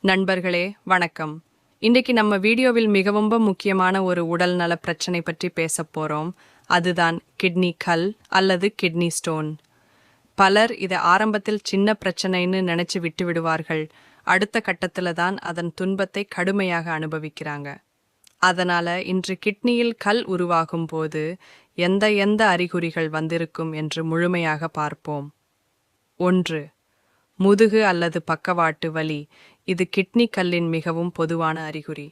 நண்பர்களே வணக்கம். இன்றைக்கு நம்ம வீடியோவில் மிகவும் முக்கியமான ஒரு உடல் நல பிரச்சனை பற்றி பேசப் போறோம். அதுதான் கிட்னி கல் அல்லது கிட்னி ஸ்டோன். பலர் இதை ஆரம்பத்தில் சின்ன பிரச்சனைன்னு நினைச்சு விட்டு விடுவார்கள். அடுத்த கட்டத்துல தான் அதன் துன்பத்தை கடுமையாக அனுபவிக்கிறாங்க. அதனால இன்று கிட்னியில் கல் உருவாகும் போது எந்த அறிகுறிகள் வந்திருக்கும் என்று முழுமையாக பார்ப்போம். 1. முதுகு அல்லது பக்கவாட்டு வலி. இது கிட்னி கல்லின் மிகவும் பொதுவான அறிகுறி.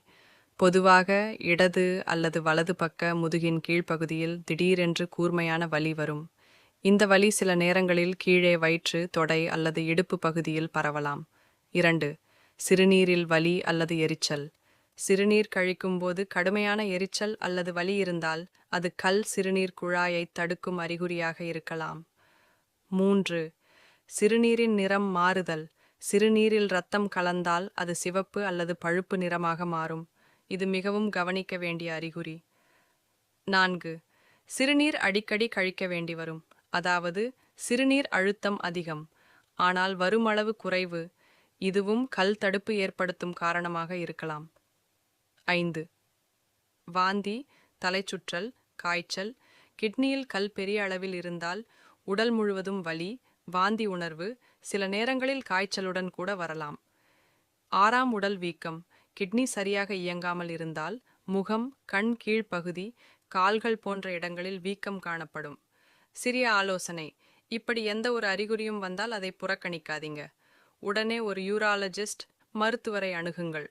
பொதுவாக இடது அல்லது வலது பக்க முதுகின் கீழ்ப்பகுதியில் திடீரென்று கூர்மையான வலி வரும். இந்த வலி சில நேரங்களில் கீழே வயிற்று, தொடை அல்லது இடுப்பு பகுதியில் பரவலாம். 2. சிறுநீரில் வலி அல்லது எரிச்சல். சிறுநீர் கழிக்கும்போது கடுமையான எரிச்சல் அல்லது வலி இருந்தால் அது கல் சிறுநீர் குழாயை தடுக்கும் அறிகுறியாக இருக்கலாம். 3. சிறுநீரின் நிறம் மாறுதல். சிறுநீரில் இரத்தம் கலந்தால் அது சிவப்பு அல்லது பழுப்பு நிறமாக மாறும். இது மிகவும் கவனிக்க வேண்டிய அறிகுறி. 4. சிறுநீர் அடிக்கடி கழிக்க வேண்டி வரும். அதாவது சிறுநீர் அழுத்தம் அதிகம், ஆனால் வருமளவு குறைவு. இதுவும் கல் தடுப்பு ஏற்படுத்தும் காரணமாக இருக்கலாம். 5. வாந்தி, தலைச்சுற்றல், காய்ச்சல். கிட்னியில் கல் பெரிய அளவில் இருந்தால் உடல் முழுவதும் வலி, வாந்தி உணர்வு, சில நேரங்களில் காய்ச்சலுடன் கூட வரலாம். 6. உடல் வீக்கம். கிட்னி சரியாக இயங்காமல் இருந்தால் முகம், கண் கீழ்ப்பகுதி, கால்கள் போன்ற இடங்களில் வீக்கம் காணப்படும். சிறிய ஆலோசனை: இப்படி எந்த ஒரு அறிகுறியும் வந்தால் அதை புறக்கணிக்காதீங்க. உடனே ஒரு யூராலஜிஸ்ட் மருத்துவரை அணுகுங்கள்.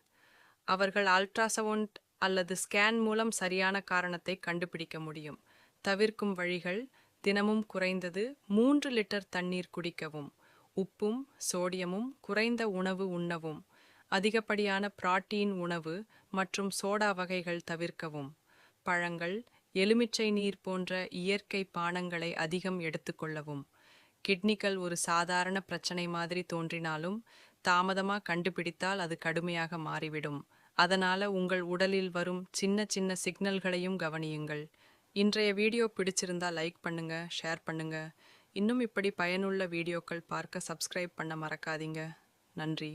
அவர்கள் அல்ட்ராசவுண்ட் அல்லது ஸ்கேன் மூலம் சரியான காரணத்தை கண்டுபிடிக்க முடியும். தவிர்க்கும் வழிகள்: தினமும் குறைந்தது 3 லிட்டர் தண்ணீர் குடிக்கவும், உப்பும் சோடியமும் குறைந்த உணவு உண்ணவும், அதிகப்படியான புரோட்டீன் உணவு மற்றும் சோடா வகைகள் தவிர்க்கவும், பழங்கள், எலுமிச்சை நீர் போன்ற இயற்கை பானங்களை அதிகம் எடுத்துக்கொள்ளவும். கிட்னிக்கல் ஒரு சாதாரண பிரச்சனை மாதிரி தோன்றினாலும் தாமதமாக கண்டுபிடித்தால் அது கடுமையாக மாறிவிடும். அதனால உங்கள் உடலில் வரும் சின்ன சின்ன சிக்னல்களையும் கவனியுங்கள். இன்றைய வீடியோ பிடிச்சிருந்தா லைக் பண்ணுங்க, ஷேர் பண்ணுங்க. இன்னும் இப்படி பயனுள்ள வீடியோக்கள் பார்க்க சப்ஸ்கிரைப் பண்ண மறக்காதீங்க. நன்றி.